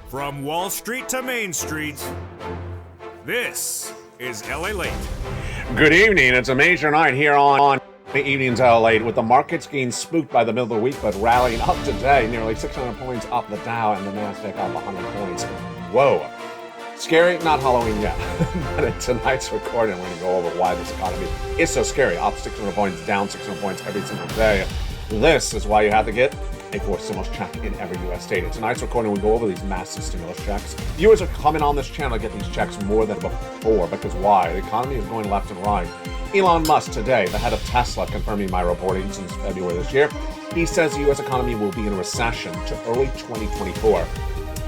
From Wall Street to Main Street, this is LALATE. Good evening. It's a major night here on the evening's LALATE, with the markets getting spooked by the middle of the week, but rallying up today, nearly 600 points up the Dow and the Nasdaq up 100 points. Whoa. Scary? Not Halloween yet. But in tonight's recording, we're going to go over why this economy is so scary. Up 600 points, down 600 points every single day. This is why you have to get a forced stimulus check in every U.S. state. In tonight's recording, we go over these massive stimulus checks. Viewers are coming on this channel to get these checks more than before, because why? The economy is going left and right. Elon Musk today, the head of Tesla, confirming my reporting since February this year. He says the U.S. economy will be in a recession to early 2024.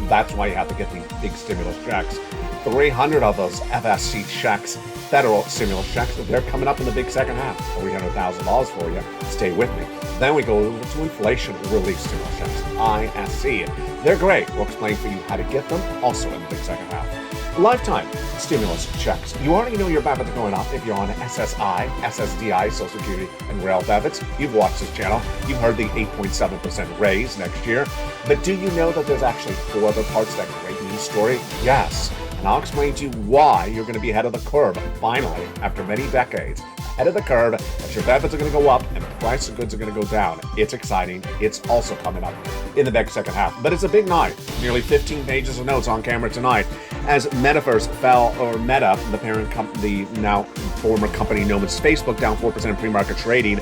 That's why you have to get these big stimulus checks. 300 of those FSC checks, federal stimulus checks, they're coming up in the big second half. $300,000 for you. Stay with me. Then we go over to inflation relief stimulus checks, ISC. They're great. We'll explain for you how to get them, also in the big second half. Lifetime stimulus checks. You already know your benefits are going up if you're on SSI, SSDI, Social Security, and rail debits. You've watched this channel. You've heard the 8.7% raise next year. But do you know that there's actually 4 other parts to that great news story? Yes. And I'll explain to you why you're going to be ahead of the curve, finally, after many decades. Ahead of the curve, that your benefits are going to go up and the price of goods are going to go down. It's exciting. It's also coming up in the big second half. But it's a big night. Nearly 15 pages of notes on camera tonight as Metaverse fell, or Meta, the parent company, now former company known as Facebook, down 4% in pre-market trading.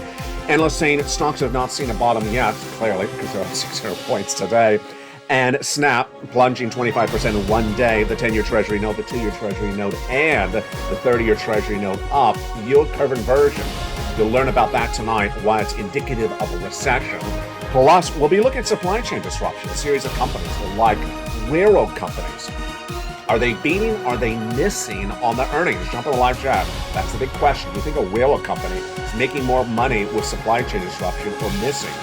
Analysts saying stocks have not seen a bottom yet, clearly, because they're up 600 points today. And Snap plunging 25% in one day. The 10-year Treasury note, the 2-year Treasury note, and the 30-year Treasury note up. Yield curve inversion. You'll learn about that tonight, why it's indicative of a recession. Plus, we'll be looking at supply chain disruption. A series of companies like railroad companies. Are they beating? Are they missing on the earnings? Jump on the live chat. That's the big question. Do you think a railroad company is making more money with supply chain disruption or missing?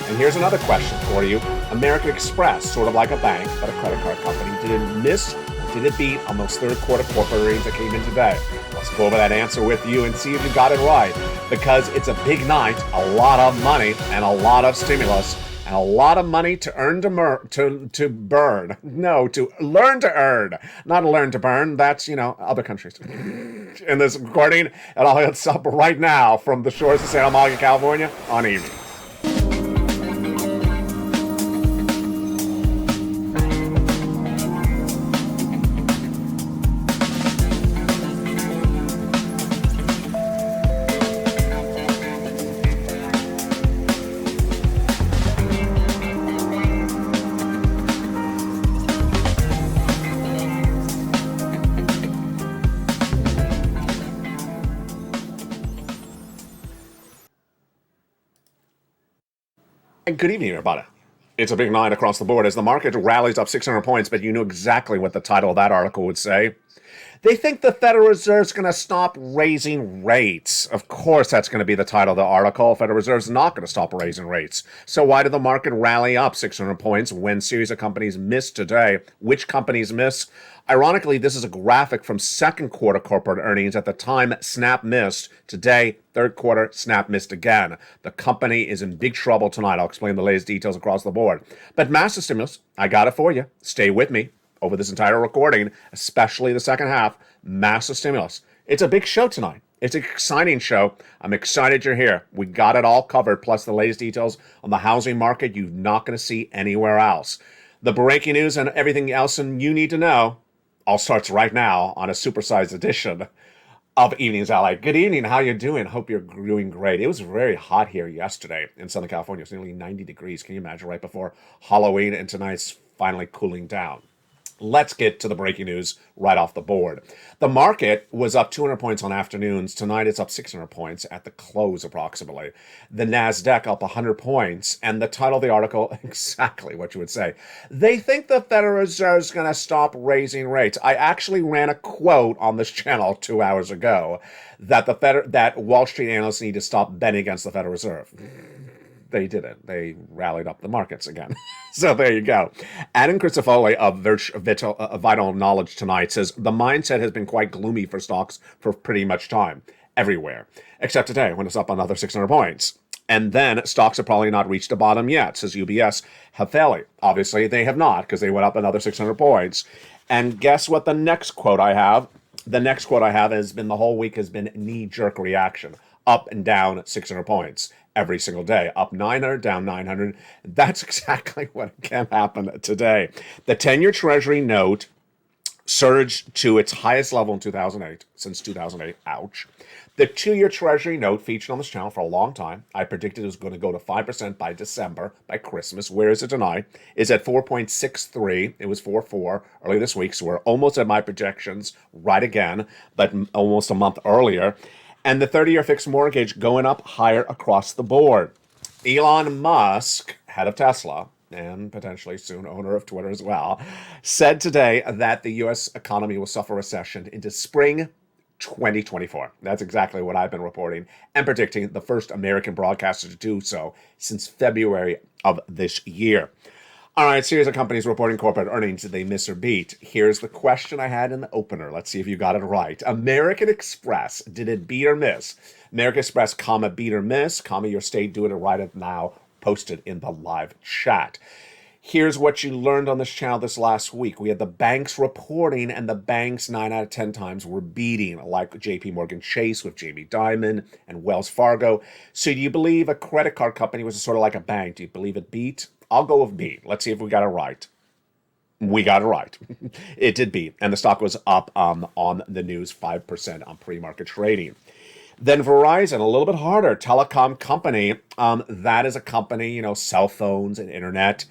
And here's another question for you. American Express, sort of like a bank, but a credit card company, did it miss or did it beat on those third quarter corporate earnings that came in today? Let's go over that answer with you and see if you got it right. Because it's a big night, a lot of money, and a lot of stimulus, and a lot of money to earn to burn. No, to learn to earn. Not learn to burn. That's, other countries. In this recording, and I'll hit up right now from the shores of Santa Monica, California, on evening. Good evening, everybody. It's a big night across the board as the market rallies up 600 points, but you know exactly what the title of that article would say. They think the Federal Reserve's going to stop raising rates. Of course, that's going to be the title of the article. Federal Reserve's not going to stop raising rates. So why did the market rally up 600 points when a series of companies missed today? Which companies missed? Ironically, this is a graphic from second quarter corporate earnings. At the time, Snap missed. Today, third quarter, Snap missed again. The company is in big trouble tonight. I'll explain the latest details across the board. But massive stimulus, I got it for you. Stay with me over this entire recording, especially the second half. Massive stimulus. It's a big show tonight. It's an exciting show. I'm excited you're here. We got it all covered, plus the latest details on the housing market you're not going to see anywhere else. The breaking news and everything else and you need to know all starts right now on a supersized edition of Evenings LA. Good evening. How you doing? Hope you're doing great. It was very hot here yesterday in Southern California. It's nearly 90 degrees. Can you imagine? Right before Halloween, and tonight's finally cooling down. Let's get to the breaking news right off the board. The market was up 200 points on afternoons. Tonight it's up 600 points at the close approximately. The Nasdaq up 100 points. And the title of the article, exactly what you would say. They think the Federal Reserve is going to stop raising rates. I actually ran a quote on this channel 2 hours ago that that Wall Street analysts need to stop betting against the Federal Reserve. They didn't. They rallied up the markets again. So there you go. Adam Crisafulli of Vital Knowledge tonight says the mindset has been quite gloomy for stocks for pretty much time, everywhere, except today when it's up another 600 points. And then stocks have probably not reached a bottom yet, says UBS. Hafele. Obviously, they have not because they went up another 600 points. And guess what the next quote I have? The next quote I have has been the whole week has been knee-jerk reaction. Up and down 600 points every single day. Up 900, down 900. That's exactly what can happen today. The 10-year Treasury note surged to its highest level in 2008, since 2008. Ouch. The 2-year Treasury note featured on this channel for a long time. I predicted it was going to go to 5% by December, by Christmas. Where is it tonight? Is at 4.63. It was 4.4 early this week, so we're almost at my projections right again, but almost a month earlier. And the 30-year fixed mortgage going up higher across the board. Elon Musk, head of Tesla, and potentially soon owner of Twitter as well, said today that the U.S. economy will suffer recession into spring 2024. That's exactly what I've been reporting and predicting, the first American broadcaster to do so since February of this year. All right, series of companies reporting corporate earnings. Did they miss or beat? Here's the question I had in the opener. Let's see if you got it right. American Express, did it beat or miss? American Express, comma, beat or miss, comma, your state, do it right now, posted in the live chat. Here's what you learned on this channel this last week. We had the banks reporting, and the banks 9 out of 10 times were beating, like JP Morgan Chase with Jamie Dimon and Wells Fargo. So do you believe a credit card company was sort of like a bank? Do you believe it beat? I'll go with beat. Let's see if we got it right. We got it right. It did beat, and the stock was up on the news 5% on pre-market trading. Then Verizon, a little bit harder, telecom company. That is a company, cell phones and internet.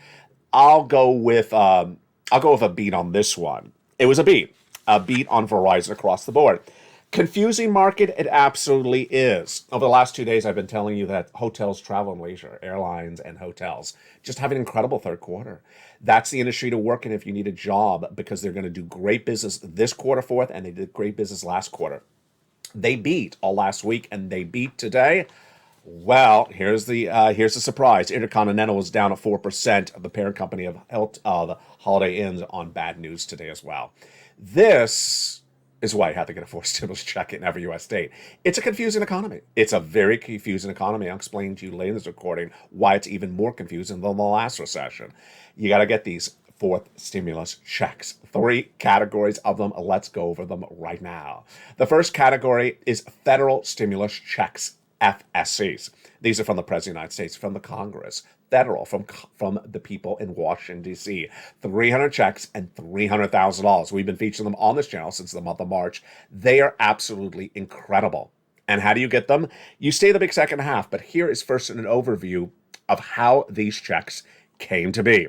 I'll go with a beat on this one. It was a beat on Verizon across the board. Confusing market, it absolutely is. Over the last 2 days, I've been telling you that hotels, travel and leisure, airlines and hotels just have an incredible third quarter. That's the industry to work in if you need a job, because they're going to do great business this quarter forth, and they did great business last quarter. They beat all last week, and they beat today. Well, here's the surprise. Intercontinental was down at 4%. The parent company of Holiday Inns on bad news today as well. This is why you have to get a forced stimulus check in every U.S. state. It's a confusing economy. It's a very confusing economy. I'll explain to you later in this recording why it's even more confusing than the last recession. You got to get these fourth stimulus checks. 3 categories of them. Let's go over them right now. The first category is federal stimulus checks, FSCs. These are from the President of the United States, from the Congress, federal, from the people in Washington, D.C. 300 checks and $300,000. We've been featuring them on this channel since the month of March. They are absolutely incredible. And how do you get them? You stay the big second half, but here is first an overview of how these checks came to be.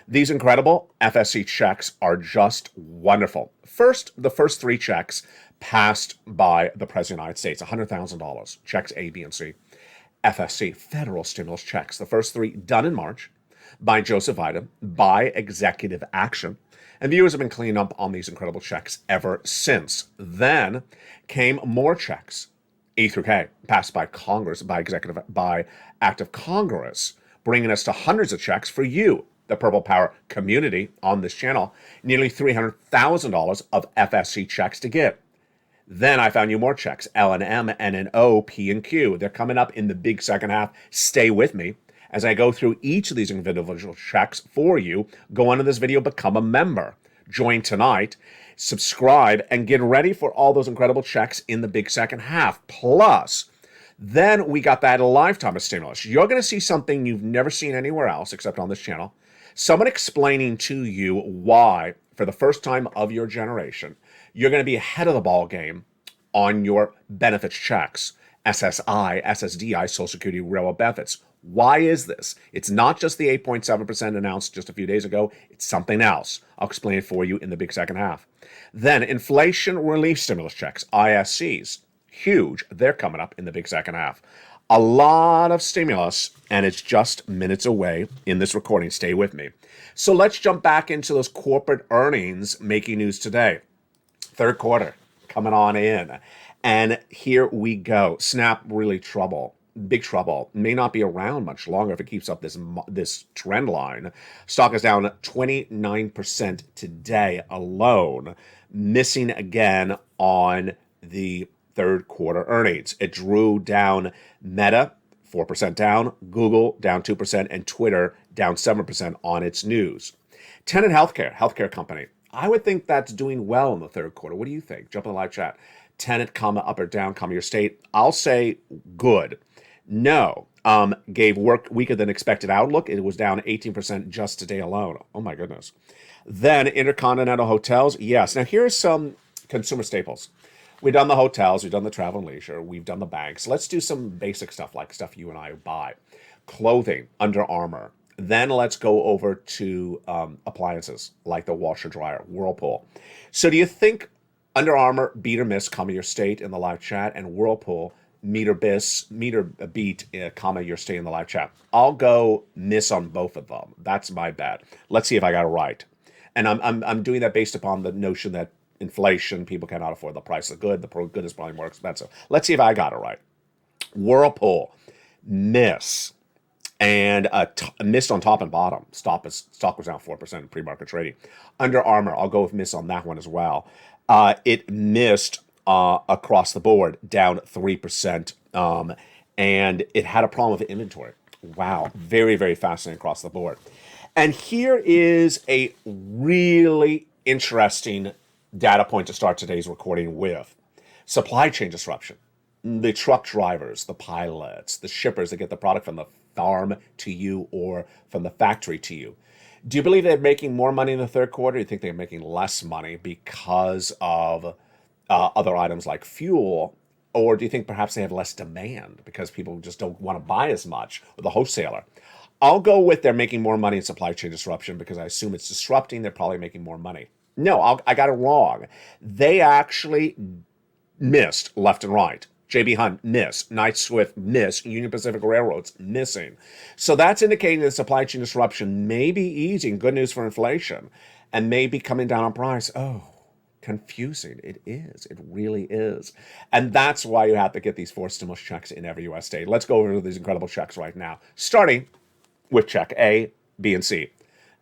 These incredible FSC checks are just wonderful. First, the first 3 checks passed by the President of the United States, $100,000, checks A, B, and C. FSC, federal stimulus checks. The first 3 done in March by Joseph Biden, by executive action. And viewers have been cleaning up on these incredible checks ever since. Then came more checks, E through K, passed by Congress, by act of Congress, bringing us to hundreds of checks for you, the Purple Power community on this channel, nearly $300,000 of FSC checks to get. Then I found you more checks, L and M, N and O, P and Q. They're coming up in the big second half. Stay with me as I go through each of these individual checks for you. Go on to this video, become a member. Join tonight, subscribe, and get ready for all those incredible checks in the big second half. Plus, then we got that lifetime of stimulus. You're going to see something you've never seen anywhere else except on this channel. Someone explaining to you why, for the first time of your generation, you're going to be ahead of the ball game on your benefits checks, SSI, SSDI, Social Security Railroad benefits. Why is this? It's not just the 8.7% announced just a few days ago. It's something else. I'll explain it for you in the big second half. Then inflation relief stimulus checks, ISCs, huge. They're coming up in the big second half. A lot of stimulus, and it's just minutes away in this recording. Stay with me. So let's jump back into those corporate earnings making news today. Third quarter coming on in. And here we go. Snap, really trouble. Big trouble. May not be around much longer if it keeps up this trend line. Stock is down 29% today alone, missing again on the third quarter earnings. It drew down Meta, 4% down, Google down 2%, and Twitter down 7% on its news. Tenet healthcare company. I would think that's doing well in the third quarter. What do you think? Jump in the live chat. Tenet, comma, up or down, comma, your state. I'll say good. No. Gave work weaker than expected outlook. It was down 18% just today alone. Oh my goodness. Then Intercontinental Hotels. Yes. Now here's some consumer staples. We've done the hotels, we've done the travel and leisure, we've done the banks. Let's do some basic stuff like stuff you and I buy. Clothing, Under Armour. Then let's go over to appliances like the washer dryer, Whirlpool. So do you think Under Armour beat or miss, comma, your state in the live chat, and Whirlpool meter beat, comma, your state in the live chat? I'll go miss on both of them. That's my bet. Let's see if I got it right. And I'm doing that based upon the notion that inflation, people cannot afford the price of good. The good is probably more expensive. Let's see if I got it right. Whirlpool, miss. And missed on top and bottom. Stock was down 4% in pre-market trading. Under Armour, I'll go with miss on that one as well. It missed across the board, down 3%. And it had a problem with inventory. Wow, very, very fascinating across the board. And here is a really interesting data point to start today's recording with. Supply chain disruption. The truck drivers, the pilots, the shippers that get the product from the farm to you or from the factory to you. Do you believe they're making more money in the third quarter? Do you think they're making less money because of other items like fuel? Or do you think perhaps they have less demand because people just don't want to buy as much with the wholesaler? I'll go with they're making more money in supply chain disruption because I assume it's disrupting. They're probably making more money. No, I got it wrong. They actually missed left and right. JB Hunt, miss. Knight-Swift, miss. Union Pacific Railroads, missing. So that's indicating that supply chain disruption may be easing. Good news for inflation. And may be coming down on price. Oh, confusing. It is. It really is. And that's why you have to get these 4 stimulus checks in every U.S. state. Let's go over these incredible checks right now. Starting with check A, B, and C.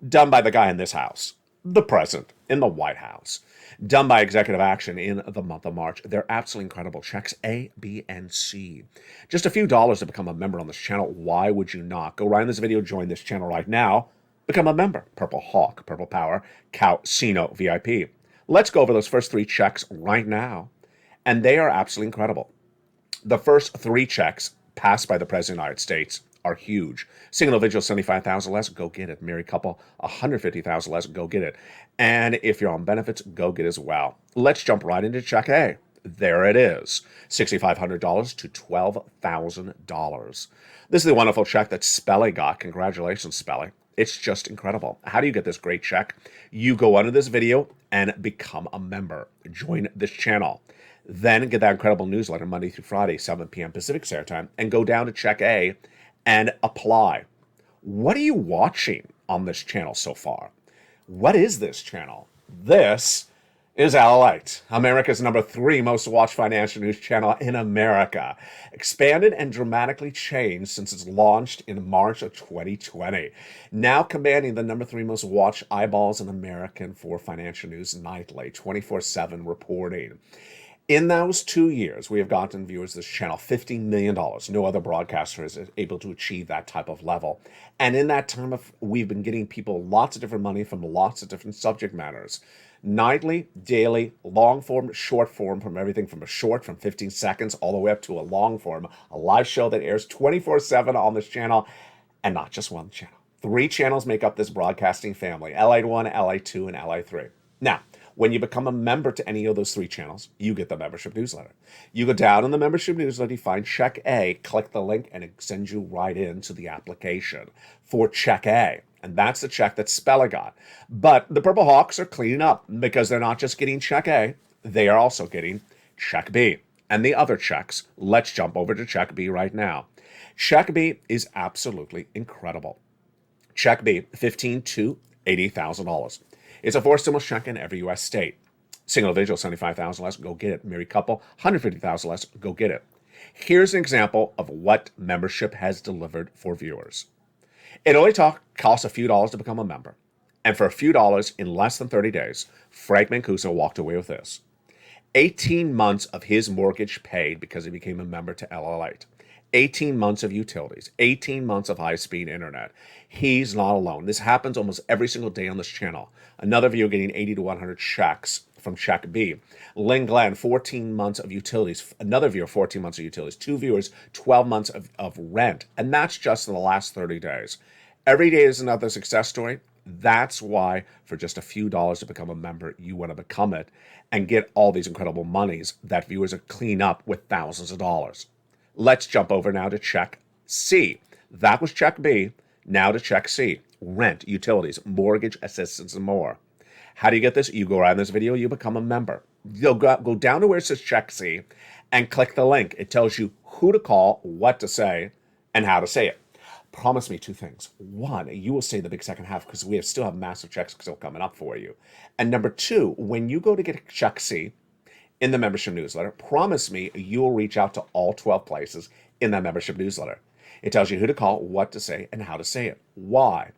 Done by the guy in this house. The president in the White House. Done by executive action in the month of March. They're absolutely incredible. Checks A, B, and C. Just a few dollars to become a member on this channel. Why would you not? Go right in this video, join this channel right now. Become a member. Purple Hawk, Purple Power, Casino VIP. Let's go over those first 3 checks right now. And they are absolutely incredible. The first 3 checks passed by the President of the United States are huge. Single individual, 75,000 less, go get it. Married couple, 150,000 less, go get it. And if you're on benefits, go get it as well. Let's jump right into check A. There it is, $6,500 to $12,000. This is the wonderful check that Spelly got. Congratulations, Spelly. It's just incredible. How do you get this great check? You go under this video and become a member. Join this channel. Then get that incredible newsletter Monday through Friday, 7 p.m. Pacific Standard Time, and go down to check A and apply. What are you watching on this channel so far? What is this channel? This is LALATE, America's #3 most watched financial news channel in America. Expanded and dramatically changed since its launched in March of 2020. Now commanding the #3 most watched eyeballs in America for financial news nightly, 24/7 reporting. In those 2 years, we have gotten viewers to this channel $50 million. No other broadcaster is able to achieve that type of level. And in that time, we've been getting people lots of different money from lots of different subject matters. Nightly, daily, long form, short form, from everything from a short from 15 seconds all the way up to a long form, a live show that airs 24/7 on this channel, and not just one channel. 3 channels make up this broadcasting family, LA1, LA2, and LA3. Now, when you become a member to any of those 3 channels, you get the membership newsletter. You go down in the membership newsletter, you find Check A, click the link, and it sends you right into the application for Check A. And that's the check that Spella got. But the Purple Hawks are cleaning up because they're not just getting Check A, they are also getting Check B. And the other checks, let's jump over to Check B right now. Check B is absolutely incredible. Check B, $15,000 to $80,000. It's a 4 stimulus check in every U.S. state. Single individual, 75,000 less, go get it. Married couple, 150,000 less, go get it. Here's an example of what membership has delivered for viewers. It only costs a few dollars to become a member. And for a few dollars in less than 30 days, Frank Mancuso walked away with this. 18 months of his mortgage paid because he became a member to LALATE. 18 months of utilities, 18 months of high-speed internet. He's not alone. This happens almost every single day on this channel. Another viewer getting 80 to 100 checks from check B. Lynn Glenn, 14 months of utilities. Another viewer, 14 months of utilities. Two viewers, 12 months of rent. And that's just in the last 30 days. Every day is another success story. That's why for just a few dollars to become a member, you want to become it and get all these incredible monies that viewers are clean up with thousands of dollars. Let's jump over now to check C. That was check B. Now to check C. Rent, utilities, mortgage assistance, and more. How do you get this? You go around this video, you become a member. You'll go down to where it says check C and click the link. It tells you who to call, what to say, and how to say it. Promise me two things. One, you will say the big second half because we still have massive checks still coming up for you. And number two, when you go to get check C in the membership newsletter, promise me you'll reach out to all 12 places in that membership newsletter. It tells you who to call, what to say, and how to say it. Why?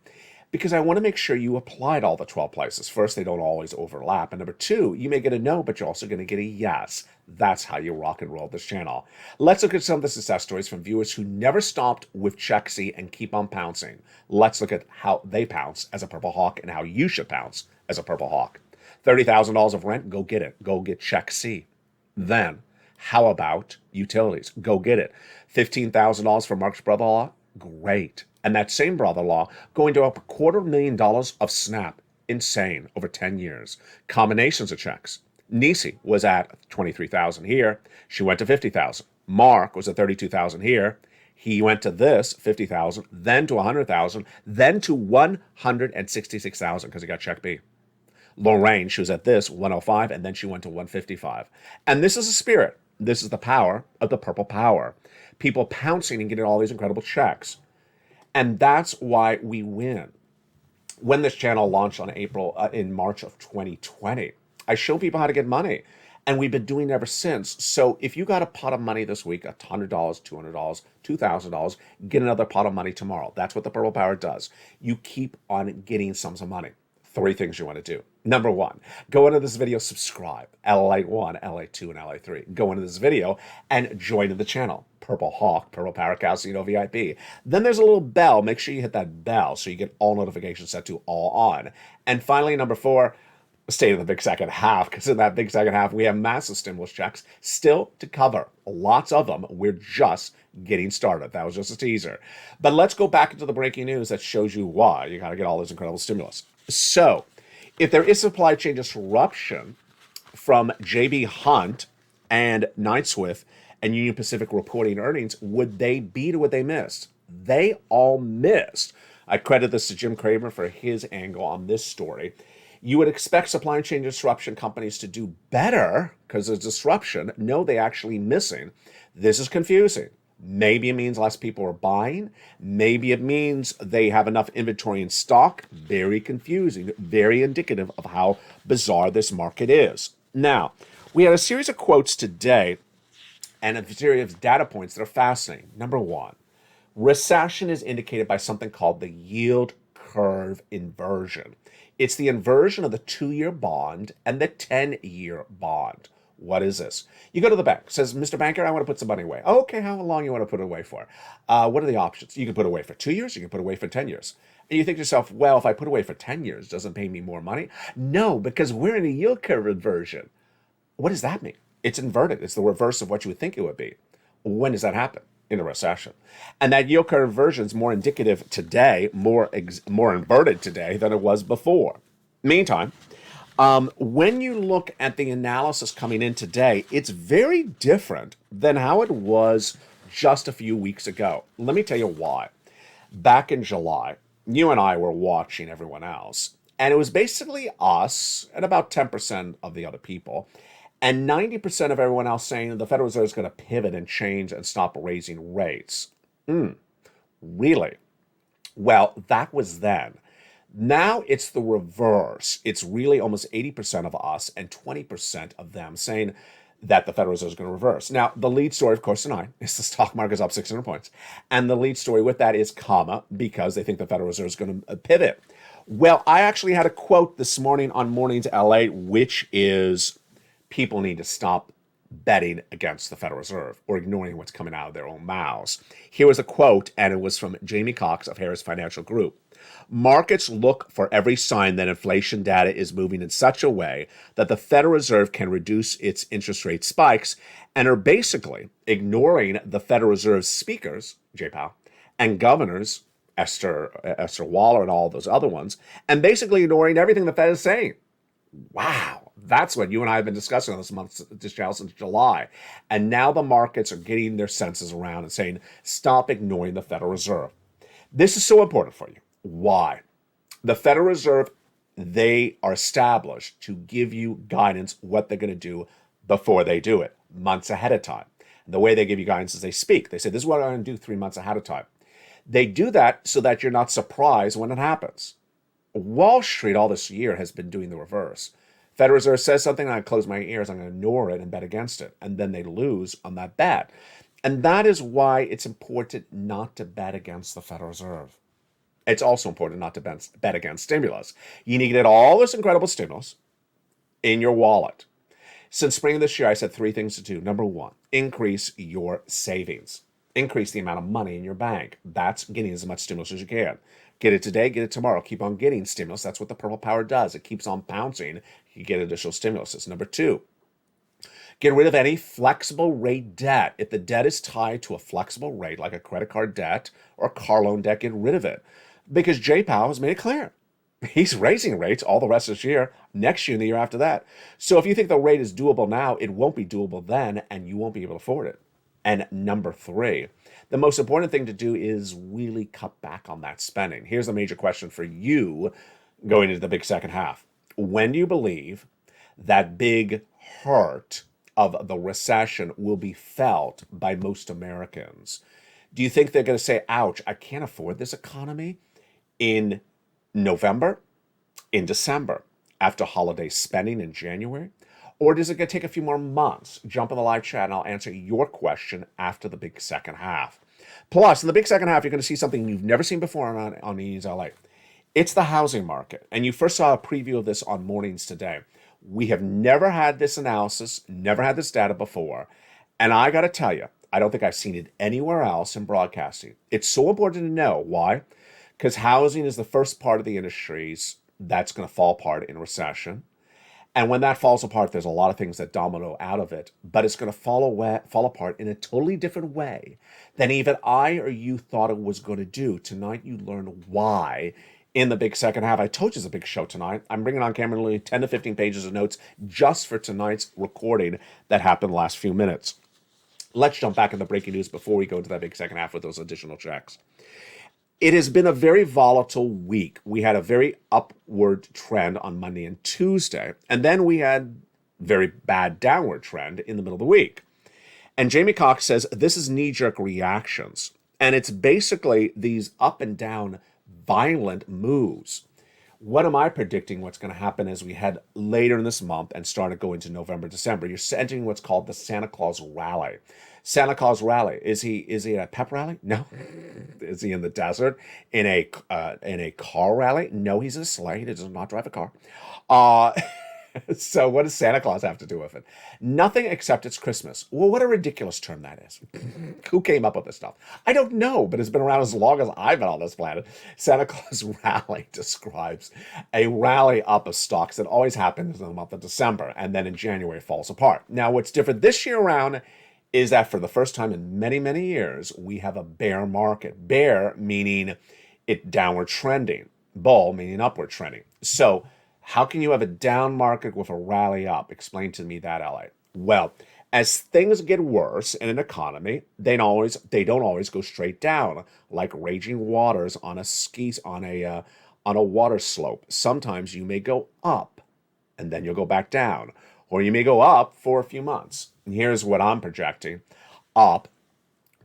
Because I want to make sure you applied all the 12 places. First, they don't always overlap. And number two, you may get a no, but you're also going to get a yes. That's how you rock and roll this channel. Let's look at some of the success stories from viewers who never stopped with check C and keep on pouncing. Let's look at how they pounce as a Purple Hawk and how you should pounce as a Purple Hawk. $30,000 of rent, go get it. Go get check C. Then, how about utilities? Go get it. $15,000 for Mark's brother-in-law? Great. And that same brother-in-law going to up $250,000 of SNAP. Insane. Over 10 years. Combinations of checks. Nisi was at $23,000 here. She went to $50,000. Mark was at $32,000 here. He went to this $50,000, then to $100,000, then to $166,000 because he got check B. Lorraine, she was at this $105,000, and then she went to $155,000. And this is a spirit. This is the power of the purple power. People pouncing and getting all these incredible checks. And that's why we win. When this channel launched in March of 2020, I showed people how to get money. And we've been doing it ever since. So if you got a pot of money this week, $100, $200, $2,000, get another pot of money tomorrow. That's what the purple power does. You keep on getting sums of money. 3 things you want to do. Number 1, go into this video, subscribe. LALATE 1, LALATE 2, and LALATE 3. Go into this video and join the channel. Purple Hawk, Purple Power Casino VIP. Then there's a little bell. Make sure you hit that bell so you get all notifications set to all on. And finally, number 4, stay in the big second half, because in that big second half, we have massive stimulus checks still to cover. Lots of them. We're just getting started. That was just a teaser. But let's go back into the breaking news that shows you why you got to get all this incredible stimulus. So, if there is supply chain disruption from JB Hunt and Knight-Swift and Union Pacific reporting earnings, would they beat what they missed? They all missed. I credit this to Jim Cramer for his angle on this story. You would expect supply chain disruption companies to do better because of disruption. No, they actually missing. This is confusing. Maybe it means less people are buying. Maybe it means they have enough inventory in stock. Very confusing, very indicative of how bizarre this market is. Now, we had a series of quotes today and a series of data points that are fascinating. Number 1, recession is indicated by something called the yield curve inversion. It's the inversion of the 2-year bond and the 10-year bond. What is this? You go to the bank, says, Mr. Banker, I want to put some money away. Okay, how long you want to put it away for? What are the options? You can put away for 2 years, you can put away for 10 years. And you think to yourself, well, if I put away for 10 years, doesn't pay me more money? No, because we're in a yield curve inversion. What does that mean? It's inverted. It's the reverse of what you would think it would be. When does that happen? In a recession. And that yield curve inversion is more indicative today, more inverted today than it was before. Meantime, when you look at the analysis coming in today, it's very different than how it was just a few weeks ago. Let me tell you why. Back in July, you and I were watching everyone else, and it was basically us and about 10% of the other people, and 90% of everyone else saying the Federal Reserve is going to pivot and change and stop raising rates. Really? Well, that was then. Now it's the reverse. It's really almost 80% of us and 20% of them saying that the Federal Reserve is going to reverse. Now, the lead story, of course, tonight is the stock market is up 600 points. And the lead story with that is comma, because they think the Federal Reserve is going to pivot. Well, I actually had a quote this morning on Mornings LA, which is people need to stop betting against the Federal Reserve or ignoring what's coming out of their own mouths. Here was a quote, and it was from Jamie Cox of Harris Financial Group. Markets look for every sign that inflation data is moving in such a way that the Federal Reserve can reduce its interest rate spikes and are basically ignoring the Federal Reserve speakers, Jay Powell, and governors, Esther Waller and all those other ones, and basically ignoring everything the Fed is saying. Wow, that's what you and I have been discussing on this channel since July. And now the markets are getting their senses around and saying, stop ignoring the Federal Reserve. This is so important for you. Why? The Federal Reserve, they are established to give you guidance what they're going to do before they do it, months ahead of time. The way they give you guidance is they speak. They say, this is what I'm going to do 3 months ahead of time. They do that so that you're not surprised when it happens. Wall Street all this year has been doing the reverse. Federal Reserve says something, and I close my ears, I'm going to ignore it and bet against it. And then they lose on that bet. And that is why it's important not to bet against the Federal Reserve. It's also important not to bet against stimulus. You need to get all this incredible stimulus in your wallet. Since spring of this year, I said 3 things to do. Number 1, increase your savings. Increase the amount of money in your bank. That's getting as much stimulus as you can. Get it today, get it tomorrow. Keep on getting stimulus. That's what the purple power does. It keeps on bouncing. You get additional stimuluses. Number 2, get rid of any flexible rate debt. If the debt is tied to a flexible rate, like a credit card debt or a car loan debt, get rid of it. Because Jay Powell has made it clear. He's raising rates all the rest of this year, next year, and the year after that. So if you think the rate is doable now, it won't be doable then, and you won't be able to afford it. And number 3, the most important thing to do is really cut back on that spending. Here's the major question for you going into the big second half. When do you believe that big hurt of the recession will be felt by most Americans? Do you think they're going to say, ouch, I can't afford this economy in November, in December, after holiday spending in January? Or is it going to take a few more months? Jump in the live chat and I'll answer your question after the big second half. Plus, in the big second half, you're going to see something you've never seen before on Evenings LA. It's the housing market. And you first saw a preview of this on Mornings Today. We have never had this analysis, never had this data before. And I got to tell you, I don't think I've seen it anywhere else in broadcasting. It's so important to know. Why? Because housing is the first part of the industries that's going to fall apart in recession. And when that falls apart, there's a lot of things that domino out of it, but it's going to fall apart in a totally different way than even I or you thought it was going to do. Tonight, you learn why in the big second half. I told you it's a big show tonight. I'm bringing on camera literally 10 to 15 pages of notes just for tonight's recording that happened the last few minutes. Let's jump back in the breaking news before we go into that big second half with those additional checks. It has been a very volatile week. We had a very upward trend on Monday and Tuesday, and then we had very bad downward trend in the middle of the week. And Jamie Cox says this is knee-jerk reactions, and it's basically these up and down violent moves. What am I predicting what's going to happen as we head later in this month and start to go into November, December? You're entering what's called the Santa Claus rally. Santa Claus rally. Is he at a pep rally? No. Is he in the desert in a car rally? No, he's in a sleigh. He does not drive a car. So what does Santa Claus have to do with it? Nothing except it's Christmas. Well, what a ridiculous term that is. Who came up with this stuff? I don't know, but it's been around as long as I've been on this planet. Santa Claus rally describes a rally up of stocks that always happens in the month of December, and then in January it falls apart. Now, what's different this year around is that for the first time in many, many years, we have a bear market. Bear meaning it downward trending. Bull meaning upward trending. So how can you have a down market with a rally up? Explain to me that, LA. Well, as things get worse in an economy, they don't always go straight down like raging waters on a water slope. Sometimes you may go up and then you'll go back down, or you may go up for a few months. And here's what I'm projecting: up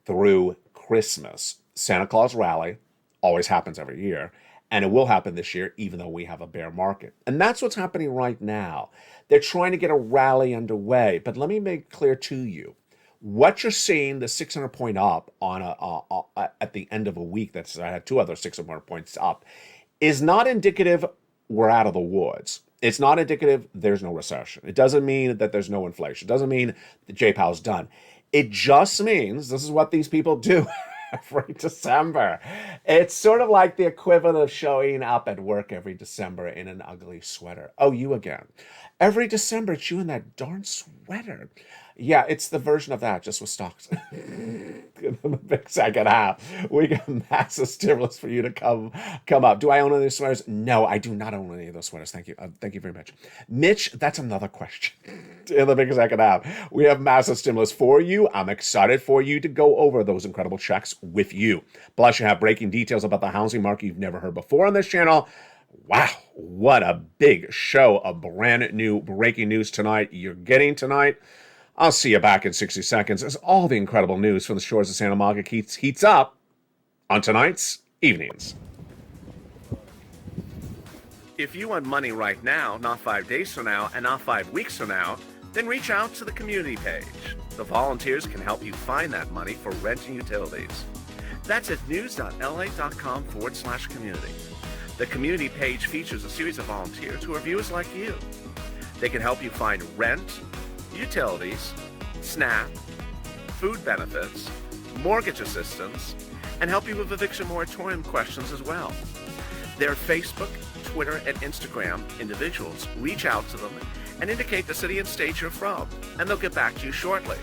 through Christmas. Santa Claus rally always happens every year. And it will happen this year, even though we have a bear market. And that's what's happening right now. They're trying to get a rally underway. But let me make clear to you, what you're seeing, the 600-point up at the end of a week, I had 2 other 600 points up, is not indicative we're out of the woods. It's not indicative there's no recession. It doesn't mean that there's no inflation. It doesn't mean that J-Powell's done. It just means this is what these people do every December. It's sort of like the equivalent of showing up at work every December in an ugly sweater. Oh, you again. Every December, it's you in that darn sweater. Yeah, it's the version of that, just with stocks. In the big second half, we got massive stimulus for you to come up. Do I own any of those sweaters? No, I do not own any of those sweaters. Thank you. Thank you very much. Mitch, that's another question. In the big second half, we have massive stimulus for you. I'm excited for you to go over those incredible checks with you. Plus, you have breaking details about the housing market you've never heard before on this channel. Wow, what a big show of brand new breaking news tonight you're getting tonight. I'll see you back in 60 seconds as all the incredible news from the shores of Santa Monica heats up on tonight's Evenings. If you want money right now, not 5 days from now, and not 5 weeks from now, then reach out to the community page. The volunteers can help you find that money for rent and utilities. That's at news.la.com/community. The community page features a series of volunteers who are viewers like you. They can help you find rent, utilities, SNAP, food benefits, mortgage assistance, and help you with eviction moratorium questions as well. Their Facebook, Twitter, and Instagram individuals reach out to them and indicate the city and state you're from, and they'll get back to you shortly.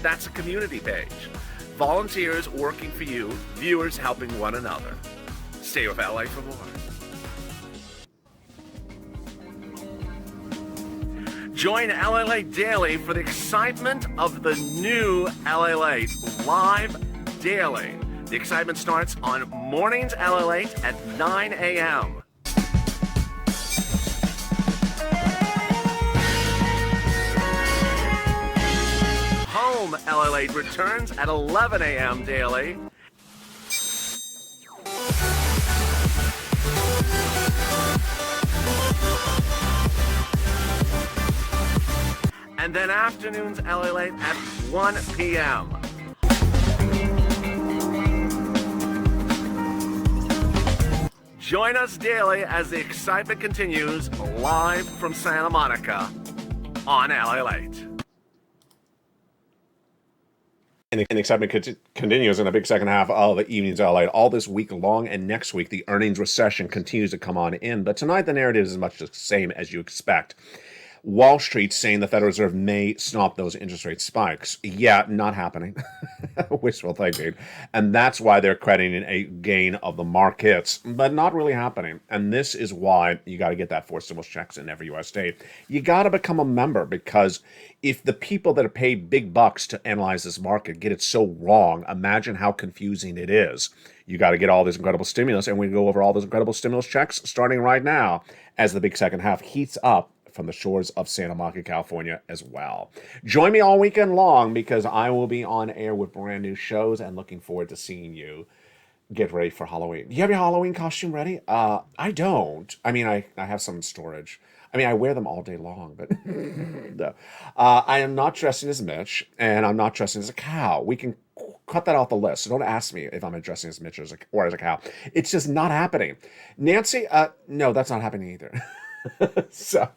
That's a community page. Volunteers working for you, viewers helping one another. Stay with LA for more. Join LALATE Daily for the excitement of the new LALATE live daily. The excitement starts on mornings LALATE at 9 a.m. Home LALATE returns at 11 a.m. daily. And then afternoons LALATE at 1 p.m. Join us daily as the excitement continues live from Santa Monica on LALATE. And the excitement continues in the big second half of the Evenings LA all this week long, and next week the earnings recession continues to come on in. But tonight the narrative is much the same as you expect. Wall Street saying the Federal Reserve may stop those interest rate spikes. Yeah, not happening. Wishful thinking. And that's why they're crediting a gain of the markets, but not really happening. And this is why you got to get that 4 stimulus checks in every U.S. state. You got to become a member, because if the people that are paid big bucks to analyze this market get it so wrong, imagine how confusing it is. You got to get all this incredible stimulus, and we go over all those incredible stimulus checks starting right now as the big second half heats up from the shores of Santa Monica, California as well. Join me all weekend long, because I will be on air with brand new shows and looking forward to seeing you. Get ready for Halloween. Do you have your Halloween costume ready? I don't. I mean, I have some in storage. I mean, I wear them all day long, but no. I am not dressing as Mitch, and I'm not dressing as a cow. We can cut that off the list. So don't ask me if I'm dressing as Mitch or as a cow. It's just not happening. Nancy, no, that's not happening either. So,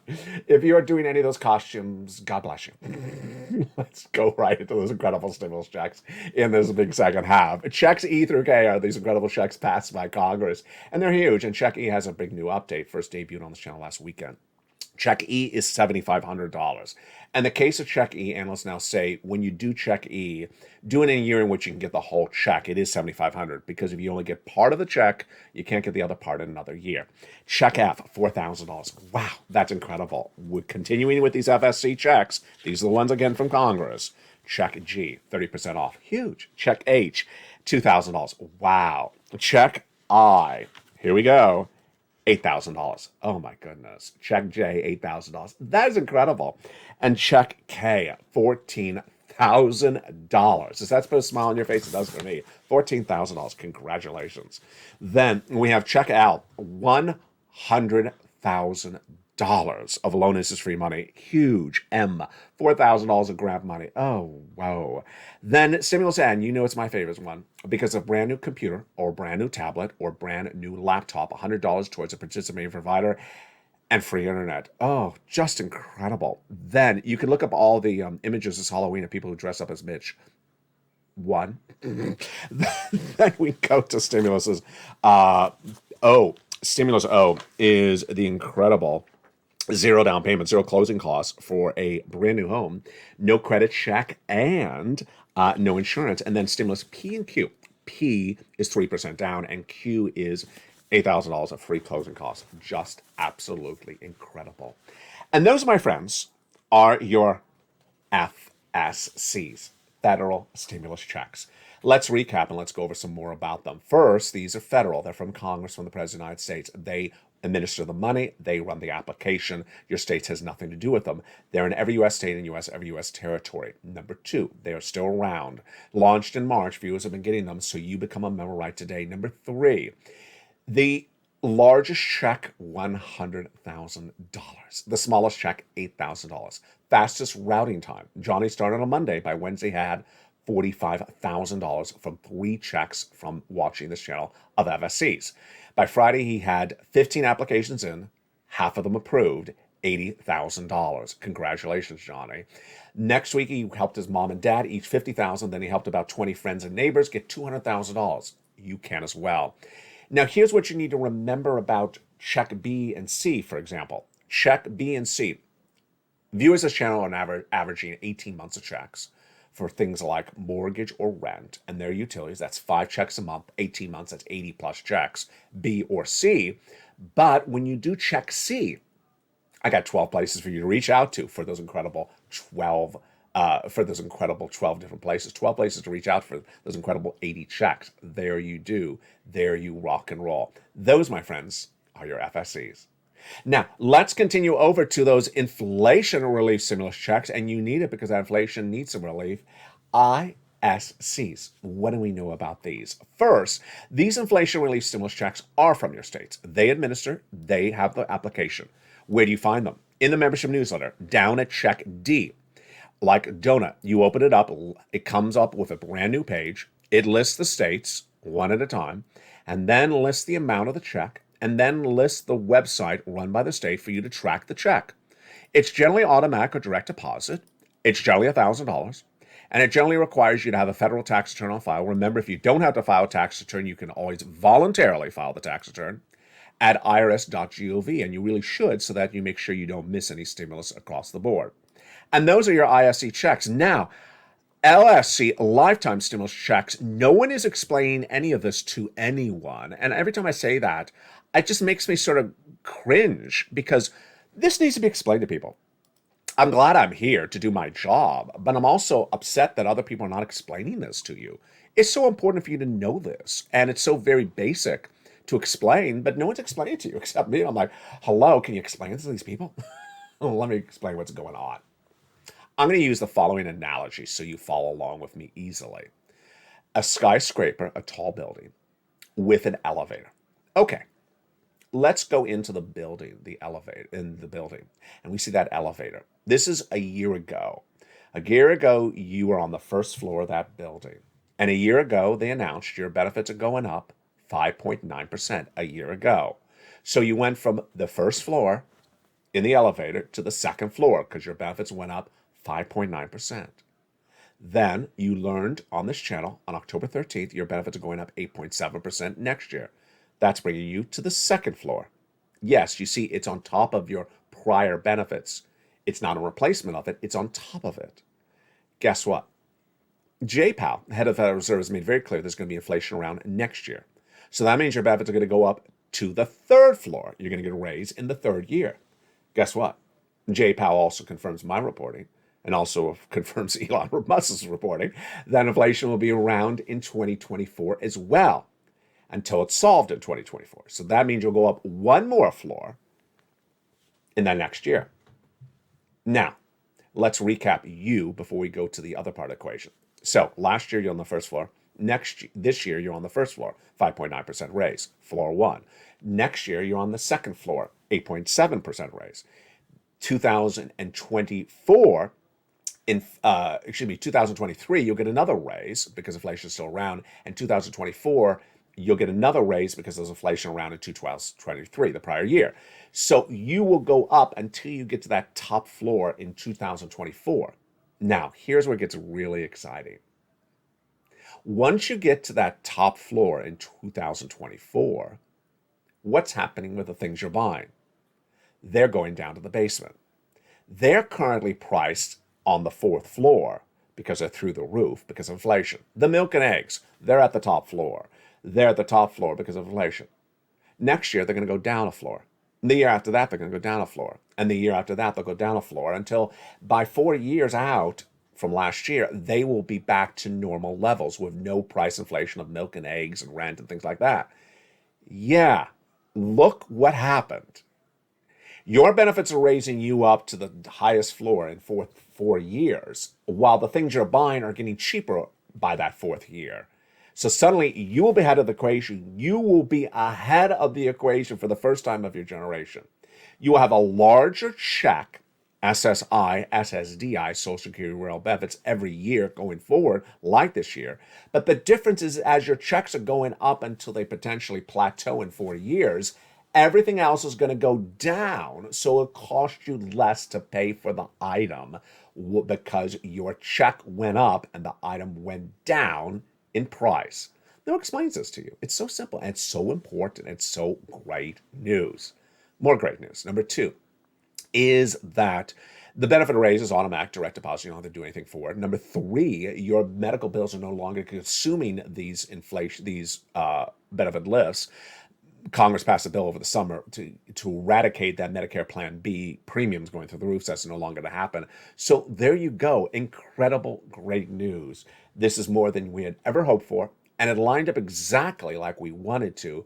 if you are doing any of those costumes, God bless you. Let's go right into those incredible stimulus checks in this big second half. Checks E through K are these incredible checks passed by Congress, and they're huge. And Check E has a big new update, first debuted on this channel last weekend. Check E is $7,500. And the case of Check E, analysts now say, when you do Check E, do it in a year in which you can get the whole check. It is $7,500, because if you only get part of the check, you can't get the other part in another year. Check F, $4,000. Wow, that's incredible. We're continuing with these FSC checks. These are the ones, again, from Congress. Check G, 30% off. Huge. Check H, $2,000. Wow. Check I, here we go. $8,000. Oh my goodness. Check J, $8,000. That is incredible. And check K, $14,000. Does that put a smile on your face? It does for me. $14,000. Congratulations. Then we have check L, $100,000 of loan interest free money. Huge. M, $4,000 of grant money. Oh, wow. Then stimulus N, you know it's my favorite one, because a brand new computer or brand new tablet or brand new laptop, $100 towards a participating provider. and free internet. Oh, just incredible. Then you can look up all the images this Halloween of people who dress up as Mitch. One. Then we go to stimuluses. Stimulus O is the incredible zero down payment, zero closing costs for a brand new home, no credit check, and no insurance. And then stimulus P and Q. P is 3% down, and Q is $8,000 of free closing costs. Just absolutely incredible. And those, my friends, are your FSCs, federal stimulus checks. Let's recap and let's go over some more about them. First, these are federal. They're from Congress, from the President of the United States. They administer the money. They run the application. Your state has nothing to do with them. They're in every U.S. state and every U.S. territory. Number two, they are still around. Launched in March. Viewers have been getting them, so you become a member right today. Number three, the largest check, $100,000. The smallest check, $8,000. Fastest routing time. Johnny started on Monday. By Wednesday, had $45,000 from 3 checks from watching this channel of FSCs. By Friday, he had 15 applications in, half of them approved, $80,000. Congratulations, Johnny. Next week, he helped his mom and dad, each $50,000. Then he helped about 20 friends and neighbors get $200,000. You can as well. Now, here's what you need to remember about check B and C, for example. Check B and C. Viewers of this channel are averaging 18 months of checks for things like mortgage or rent and their utilities. That's 5 checks a month, 18 months, that's 80 plus checks, B or C. But when you do check C, I got 12 places for you to reach out to for those incredible 12 different places, 12 places to reach out for those incredible 80 checks. There you do. There you rock and roll. Those, my friends, are your FSCs. Now, let's continue over to those inflation relief stimulus checks, and you need it because that inflation needs some relief. ISCs. What do we know about these? First, these inflation relief stimulus checks are from your states. They administer, they have the application. Where do you find them? In the membership newsletter, down at check D. Like donut, you open it up, it comes up with a brand new page. It lists the states one at a time, and then lists the amount of the check, and then lists the website run by the state for you to track the check. It's generally automatic or direct deposit. It's generally $1,000, and it generally requires you to have a federal tax return on file. Remember, if you don't have to file a tax return, you can always voluntarily file the tax return at irs.gov, and you really should, so that you make sure you don't miss any stimulus across the board. And those are your ISC checks. Now, LSC, lifetime stimulus checks, no one is explaining any of this to anyone. And every time I say that, it just makes me sort of cringe, because this needs to be explained to people. I'm glad I'm here to do my job, but I'm also upset that other people are not explaining this to you. It's so important for you to know this, and it's so very basic to explain, but no one's explaining it to you except me. I'm like, hello, can you explain this to these people? Let me explain what's going on. I'm going to use the following analogy so you follow along with me easily. A skyscraper, a tall building, with an elevator. Okay, let's go into the building, the elevator, in the building, and we see that elevator. This is a year ago. A year ago, you were on the first floor of that building. And a year ago, they announced your benefits are going up 5.9% a year ago. So you went from the first floor in the elevator to the second floor because your benefits went up 5.9%. Then you learned on this channel on October 13th, your benefits are going up 8.7% next year. That's bringing you to the second floor. Yes, you see, it's on top of your prior benefits. It's not a replacement of it, it's on top of it. Guess what? Jay Powell, head of the Federal Reserve, has made very clear there's going to be inflation around next year. So that means your benefits are going to go up to the third floor. You're going to get a raise in the third year. Guess what? Jay Powell also confirms my reporting, and also confirms Elon Musk's reporting, that inflation will be around in 2024 as well, until it's solved in 2024. So that means you'll go up one more floor in the next year. Now, let's recap you before we go to the other part of the equation. So last year, you're on the first floor. This year, you're on the first floor, 5.9% raise, floor 1. Next year, you're on the second floor, 8.7% raise. 2024, 2023, you'll get another raise because inflation is still around. And 2024, you'll get another raise because there's inflation around in 2023, the prior year. So you will go up until you get to that top floor in 2024. Now, here's where it gets really exciting. Once you get to that top floor in 2024, what's happening with the things you're buying? They're going down to the basement. They're currently priced on the fourth floor because they're through the roof because of inflation. The milk and eggs, they're at the top floor. They're at the top floor because of inflation. Next year, they're going to go down a floor. The year after that, they're going to go down a floor. And the year after that, they'll go down a floor until by 4 years out from last year, they will be back to normal levels with no price inflation of milk and eggs and rent and things like that. Yeah, look what happened. Your benefits are raising you up to the highest floor in 4 years, while the things you're buying are getting cheaper by that fourth year. So suddenly you will be ahead of the equation. You will be ahead of the equation for the first time of your generation. You will have a larger check, SSI, SSDI, Social Security Rural Benefits, every year going forward, like this year. But the difference is as your checks are going up until they potentially plateau in 4 years, everything else is going to go down, so it costs you less to pay for the item because your check went up and the item went down in price. Now, who explains this to you? It's so simple and it's so important. It's so great news. More great news. Number 2 is that the benefit raise is automatic, direct deposit. You don't have to do anything for it. Number 3, your medical bills are no longer consuming these benefit lifts. Congress passed a bill over the summer to eradicate that Medicare Plan B premiums going through the roof. So that's no longer to happen. So there you go. Incredible, great news. This is more than we had ever hoped for. And it lined up exactly like we wanted to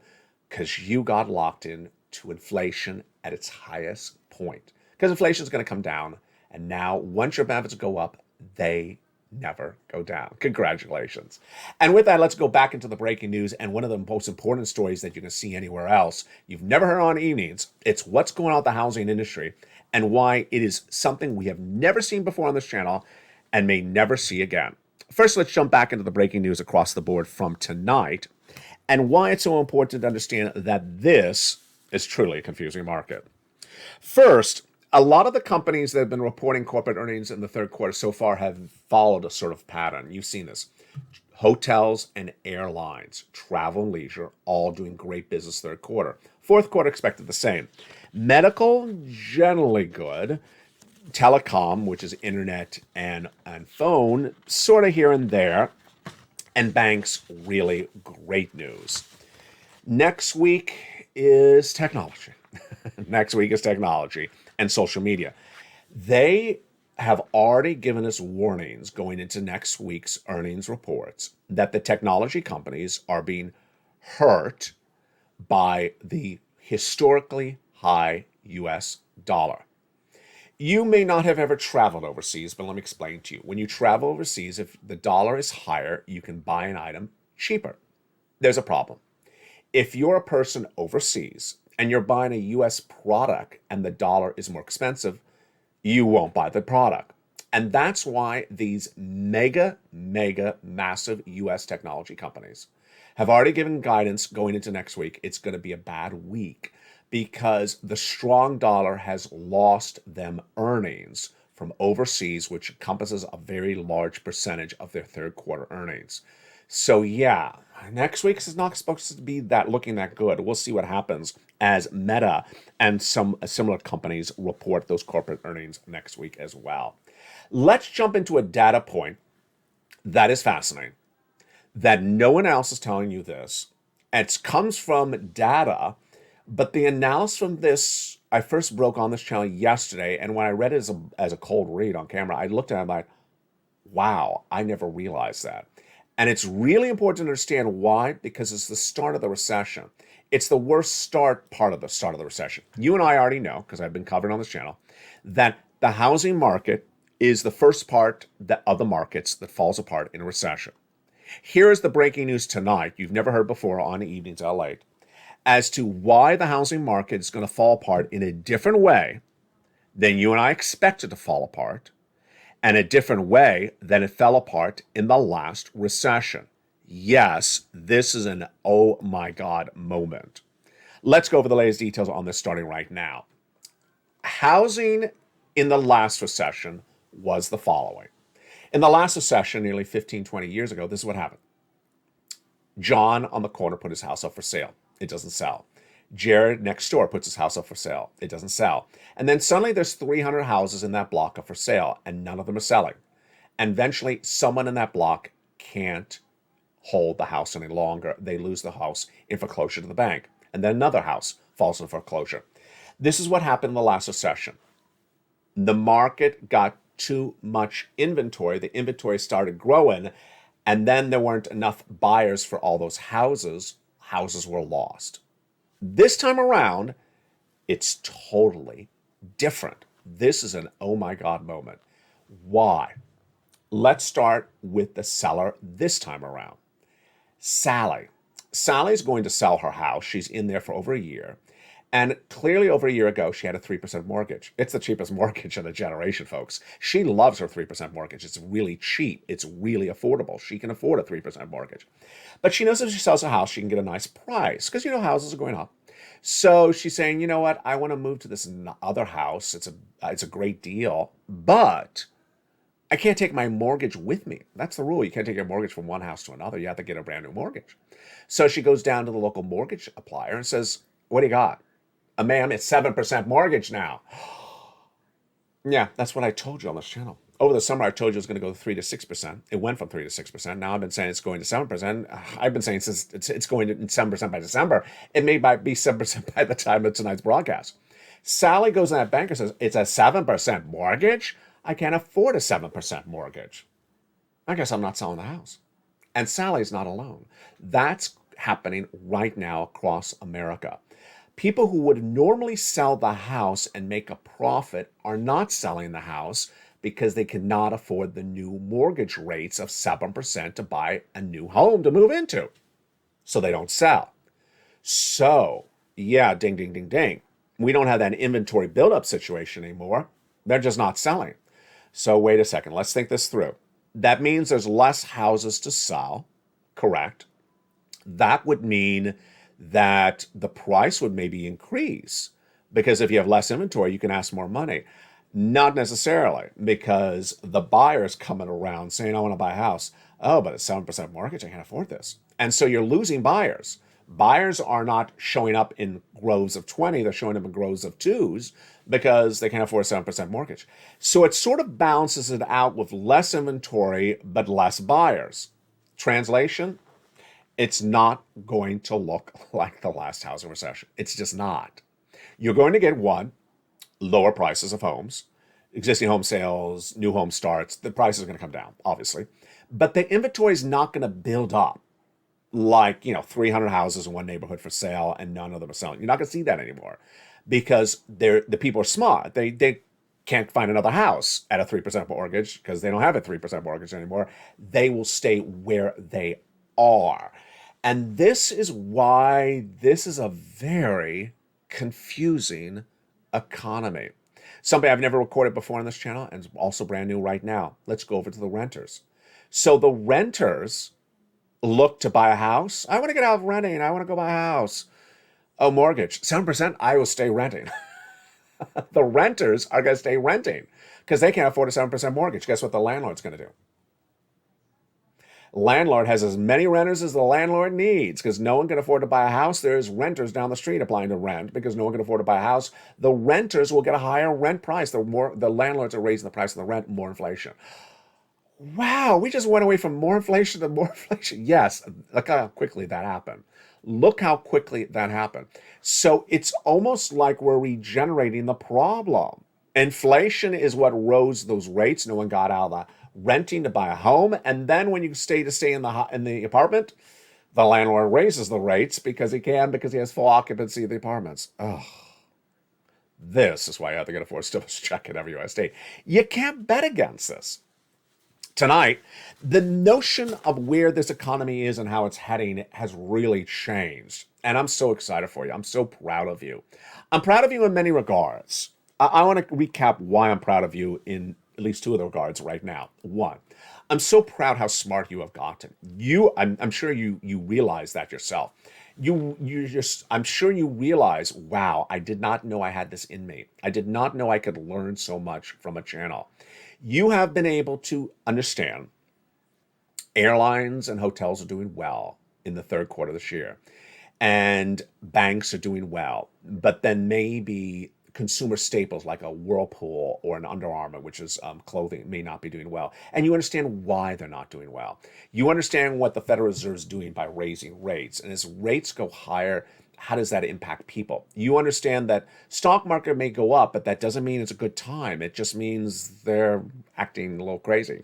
because you got locked in to inflation at its highest point. Because inflation is going to come down. And now once your benefits go up, they never go down. Congratulations. And with that, let's go back into the breaking news. And one of the most important stories that you can see anywhere else, you've never heard on evenings, it's what's going on with the housing industry and why it is something we have never seen before on this channel and may never see again. First, let's jump back into the breaking news across the board from tonight and why it's so important to understand that this is truly a confusing market. First, a lot of the companies that have been reporting corporate earnings in the third quarter so far have followed a sort of pattern. You've seen this. Hotels and airlines, travel and leisure, all doing great business third quarter. Fourth quarter expected the same. Medical, generally good. Telecom, which is internet and phone, sort of here and there. And banks, really great news. Next week is technology. Next week is technology and social media. They have already given us warnings going into next week's earnings reports that the technology companies are being hurt by the historically high US dollar. You may not have ever traveled overseas, but let me explain to you. When you travel overseas, if the dollar is higher, you can buy an item cheaper. There's a problem. If you're a person overseas and you're buying a US product and the dollar is more expensive, you won't buy the product. And that's why these mega, massive US technology companies have already given guidance going into next week. It's going to be a bad week because the strong dollar has lost them earnings from overseas, which encompasses a very large percentage of their third quarter earnings. So yeah, next week is not supposed to be looking that good. We'll see what happens as Meta and some similar companies report those corporate earnings next week as well. Let's jump into a data point that is fascinating, that no one else is telling you this. It comes from data, but the analysis from this, I first broke on this channel yesterday, and when I read it as a cold read on camera, I looked at it and I'm like, wow, I never realized that. And it's really important to understand why, because it's the start of the recession. It's the worst part of the start of the recession. You and I already know, because I've been covering on this channel, that the housing market is the first part of the markets that falls apart in a recession. Here is the breaking news tonight, you've never heard before on Evenings LALATE, as to why the housing market is going to fall apart in a different way than you and I expected to fall apart, and a different way than it fell apart in the last recession. Yes, this is an oh my God moment. Let's go over the latest details on this starting right now. Housing in the last recession was the following. In the last recession, nearly 15, 20 years ago, this is what happened. John on the corner put his house up for sale. It doesn't sell. Jared next door puts his house up for sale. It doesn't sell. And then suddenly there's 300 houses in that block up for sale, and none of them are selling. And eventually, someone in that block can't hold the house any longer. They lose the house in foreclosure to the bank. And then another house falls in foreclosure. This is what happened in the last recession. The market got too much inventory. The inventory started growing, and then there weren't enough buyers for all those houses. Houses were lost. This time around, it's totally different. This is an oh my God moment. Why? Let's start with the seller this time around. Sally. Sally's going to sell her house. She's in there for over a year. And clearly over a year ago, she had a 3% mortgage. It's the cheapest mortgage in a generation, folks. She loves her 3% mortgage. It's really cheap. It's really affordable. She can afford a 3% mortgage. But she knows if she sells a house, she can get a nice price because, houses are going up. So she's saying, you know what? I want to move to this other house. It's a great deal, but I can't take my mortgage with me. That's the rule. You can't take your mortgage from one house to another. You have to get a brand new mortgage. So she goes down to the local mortgage applier and says, what do you got? Ma'am, it's 7% mortgage now. Yeah, that's what I told you on this channel. Over the summer, I told you it was going to go to 3 to 6%. It went from 3 to 6%. Now I've been saying it's going to 7%. I've been saying since it's going to 7% by December. It may be 7% by the time of tonight's broadcast. Sally goes to that banker and says, it's a 7% mortgage? I can't afford a 7% mortgage. I guess I'm not selling the house. And Sally's not alone. That's happening right now across America. People who would normally sell the house and make a profit are not selling the house because they cannot afford the new mortgage rates of 7% to buy a new home to move into. So they don't sell. So, yeah, ding, ding, ding, ding. We don't have that inventory buildup situation anymore. They're just not selling. So wait a second. Let's think this through. That means there's less houses to sell, correct? That would mean that the price would maybe increase because if you have less inventory, you can ask more money. Not necessarily, because the buyer's coming around saying, I want to buy a house. Oh, but it's 7% mortgage. I can't afford this. And so you're losing buyers. Buyers are not showing up in groves of 20. They're showing up in groves of 2s because they can't afford a 7% mortgage. So it sort of balances it out with less inventory, but less buyers. Translation? It's not going to look like the last housing recession. It's just not. You're going to get one, lower prices of homes, existing home sales, new home starts. The price is going to come down, obviously. But the inventory is not going to build up like, 300 houses in one neighborhood for sale and none of them are selling. You're not going to see that anymore because the people are smart. They can't find another house at a 3% mortgage because they don't have a 3% mortgage anymore. They will stay where they are. And this is why this is a very confusing economy. Something I've never recorded before on this channel and is also brand new right now. Let's go over to the renters. So the renters look to buy a house. I want to get out of renting. I want to go buy a house. Oh, mortgage, 7%, I will stay renting. The renters are going to stay renting because they can't afford a 7% mortgage. Guess what the landlord's going to do? Landlord has as many renters as the landlord needs because no one can afford to buy a house. There's renters down the street applying to rent because no one can afford to buy a house. The renters will get a higher rent price. The landlords are raising the price of the rent, more inflation. Wow, we just went away from more inflation to more inflation. Yes, look how quickly that happened. Look how quickly that happened. So it's almost like we're regenerating the problem. Inflation is what rose those rates. No one got out of the renting to buy a home, and then when you stay in the apartment, the landlord raises the rates because he has full occupancy of the apartments. Oh, this is why you have to get a forced stimulus check at every USD. You can't bet against this. Tonight, the notion of where this economy is and how it's heading has really changed, and I'm so excited for you. I'm so proud of you. I'm proud of you in many regards. I want to recap why I'm proud of you in at least two of the regards right now. One, I'm so proud how smart you have gotten. I'm sure you realize that yourself. I'm sure you realize, wow, I did not know I had this in me. I did not know I could learn so much from a channel. You have been able to understand airlines and hotels are doing well in the third quarter this year, and banks are doing well. But then maybe consumer staples like a Whirlpool or an Under Armour, which is clothing, may not be doing well. And you understand why they're not doing well. You understand what the Federal Reserve is doing by raising rates. And as rates go higher, how does that impact people? You understand that stock market may go up, but that doesn't mean it's a good time. It just means they're acting a little crazy.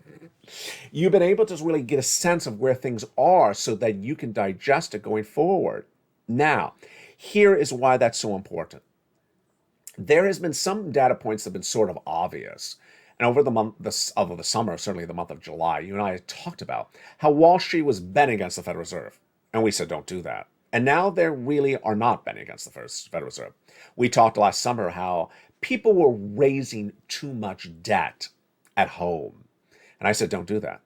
You've been able to really get a sense of where things are so that you can digest it going forward. Now, here is why that's so important. There has been some data points that have been sort of obvious. And over the summer, certainly the month of July, you and I had talked about how Wall Street was betting against the Federal Reserve. And we said, don't do that. And now they really are not betting against the Federal Reserve. We talked last summer how people were raising too much debt at home. And I said, don't do that.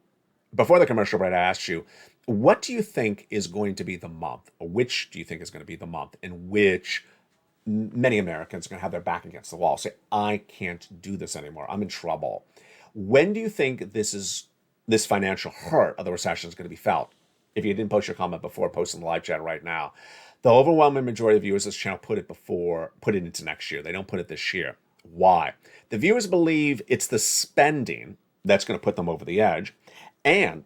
Before the commercial break, I asked you, what do you think is going to be the month, or which do you think is going to be the month in which many Americans are going to have their back against the wall, say, I can't do this anymore. I'm in trouble. When do you think this financial hurt of the recession is going to be felt? If you didn't post your comment before, post in the live chat right now. The overwhelming majority of viewers of this channel put it into next year. They don't put it this year. Why? The viewers believe it's the spending that's going to put them over the edge, and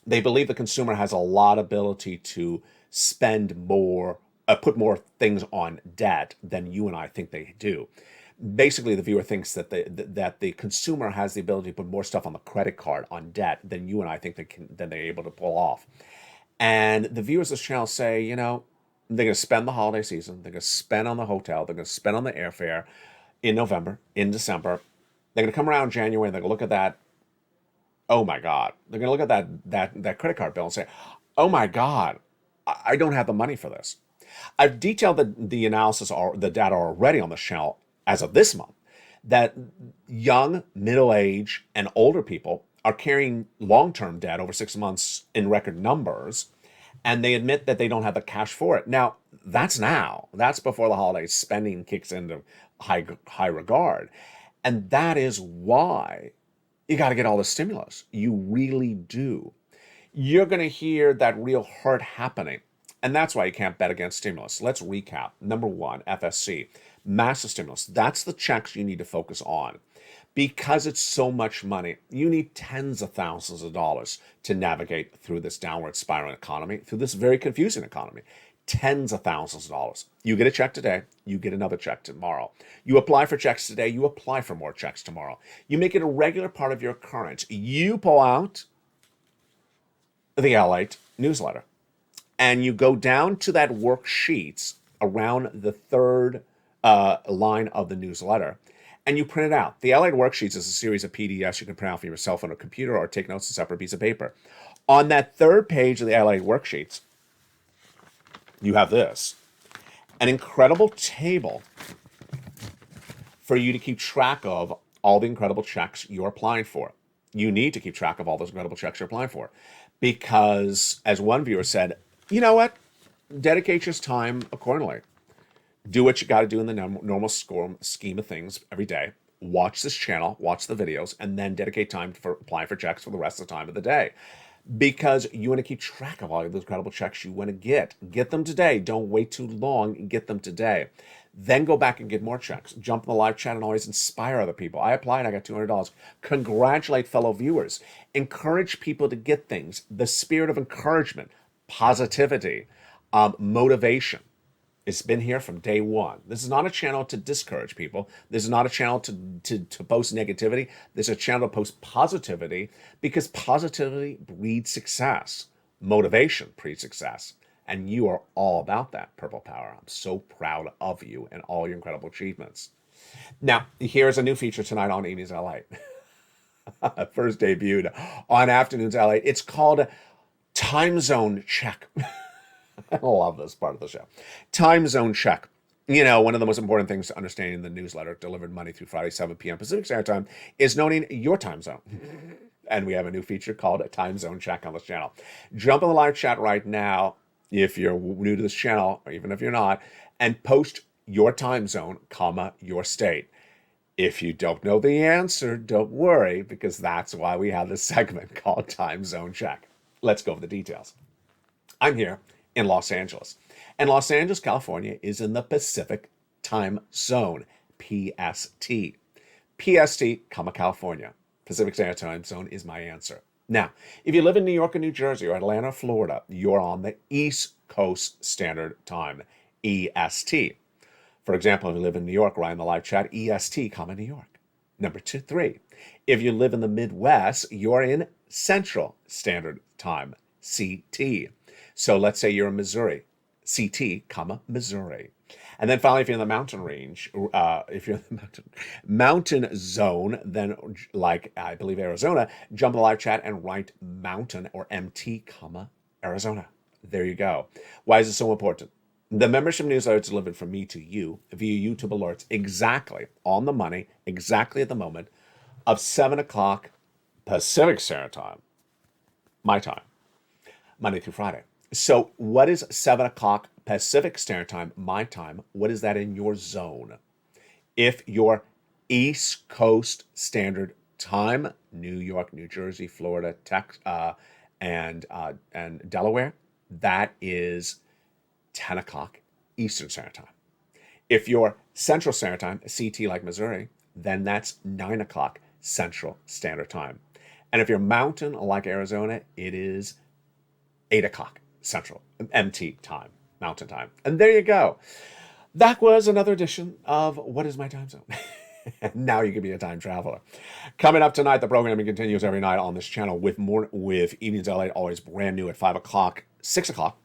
they believe the consumer has a lot of ability to spend more, put more things on debt than you and I think they do. Basically, the viewer thinks that the consumer has the ability to put more stuff on the credit card on debt than you and I think they're able to pull off. And the viewers of this channel say, they're going to spend the holiday season, they're going to spend on the hotel, they're going to spend on the airfare in November, in December. They're going to come around January and they're going to look at that. Oh my God! They're going to look at that credit card bill and say, "Oh my God, I don't have the money for this." I've detailed the analysis or the data already on the channel as of this month that young, middle-aged, and older people are carrying long-term debt over 6 months in record numbers, and they admit that they don't have the cash for it. Now, that's before the holidays spending kicks into high regard, and that is why you got to get all the stimulus. You really do. You're going to hear that real hurt happening. And that's why you can't bet against stimulus. Let's recap. Number one, FSC, massive stimulus. That's the checks you need to focus on. Because it's so much money, you need tens of thousands of dollars to navigate through this downward spiral economy, through this very confusing economy. Tens of thousands of dollars. You get a check today, you get another check tomorrow. You apply for checks today, you apply for more checks tomorrow. You make it a regular part of your occurrence. You pull out the LALATE newsletter and you go down to that worksheets around the third line of the newsletter and you print it out. The LALATE worksheets is a series of PDFs you can print out from your cell phone or computer or take notes on a separate piece of paper. On that third page of the LALATE worksheets, you have this, an incredible table for you to keep track of all the incredible checks you're applying for. You need to keep track of all those incredible checks you're applying for because, as one viewer said, you know what? Dedicate your time accordingly. Do what you got to do in the normal scheme of things every day. Watch this channel, watch the videos, and then dedicate time for applying for checks for the rest of the time of the day. Because you want to keep track of all of those incredible checks you want to get. Get them today. Don't wait too long. Get them today. Then go back and get more checks. Jump in the live chat and always inspire other people. I applied. I got $200. Congratulate fellow viewers. Encourage people to get things. The spirit of encouragement, positivity, motivation. It's been here from day one. This is not a channel to discourage people. This is not a channel to post negativity. This is a channel to post positivity because positivity breeds success. Motivation breeds success. And you are all about that, Purple Power. I'm so proud of you and all your incredible achievements. Now, here's a new feature tonight on Evenings LA. First debuted on Afternoons LA. It's called Time Zone Check. I love this part of the show. Time zone check. One of the most important things to understanding the newsletter delivered Monday through Friday, 7 p.m. Pacific Standard Time is knowing your time zone. And we have a new feature called a time zone check on this channel. Jump in the live chat right now if you're new to this channel, or even if you're not, and post your time zone, comma, your state. If you don't know the answer, don't worry, because that's why we have this segment called Time Zone Check. Let's go over the details. I'm here in Los Angeles, and Los Angeles, California is in the Pacific Time Zone, PST. PST, comma, California. Pacific Standard Time Zone is my answer. Now, if you live in New York or New Jersey or Atlanta, Florida, you're on the East Coast Standard Time, EST. For example, if you live in New York, write in the live chat, EST, comma, New York. Number 3. If you live in the Midwest, you're in Central Standard Time, CT. So let's say you're in Missouri, CT, comma, Missouri. And then finally, if you're in the mountain range, if you're in the mountain zone, then like I believe Arizona, jump in the live chat and write mountain or MT, comma, Arizona. There you go. Why is it so important? The membership newsletter is delivered from me to you via YouTube alerts exactly on the money, exactly at the moment of 7 o'clock Pacific Standard Time, my time, Monday through Friday. So what is 7 o'clock Pacific Standard Time, my time? What is that in your zone? If you're East Coast Standard Time, New York, New Jersey, Florida, Texas, and Delaware, that is 10 o'clock Eastern Standard Time. If you're Central Standard Time, CT like Missouri, then that's 9 o'clock Central Standard Time. And if you're Mountain like Arizona, it is 8 o'clock Central, MT time, Mountain time. And there you go. That was another edition of What is My Time Zone? And now you can be a time traveler. Coming up tonight, the programming continues every night on this channel with Evenings LA, always brand new at 5 o'clock, 6 o'clock,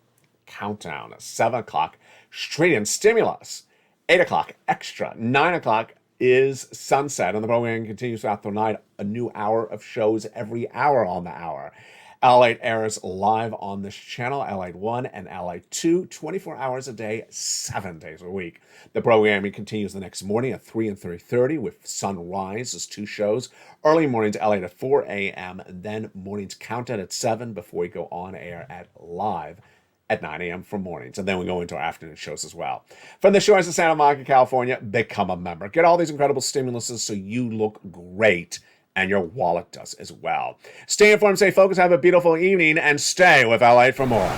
Countdown, 7 o'clock, Straight in Stimulus, 8 o'clock, Extra, 9 o'clock is Sunset, and the programming continues throughout the night, a new hour of shows every hour on the hour. LALATE airs live on this channel, LALATE 1 and LALATE 2, 24 hours a day, 7 days a week. The programming continues the next morning at 3 and 3:30 with Sunrise as 2 shows. Early mornings, LALATE at 4 a.m., and then mornings Countdown at 7 before we go on air at live at 9 a.m. for mornings. And then we go into our afternoon shows as well. From the shores of Santa Monica, California, become a member. Get all these incredible stimuluses so you look great and your wallet does as well. Stay informed, stay focused, have a beautiful evening, and stay with LA for more.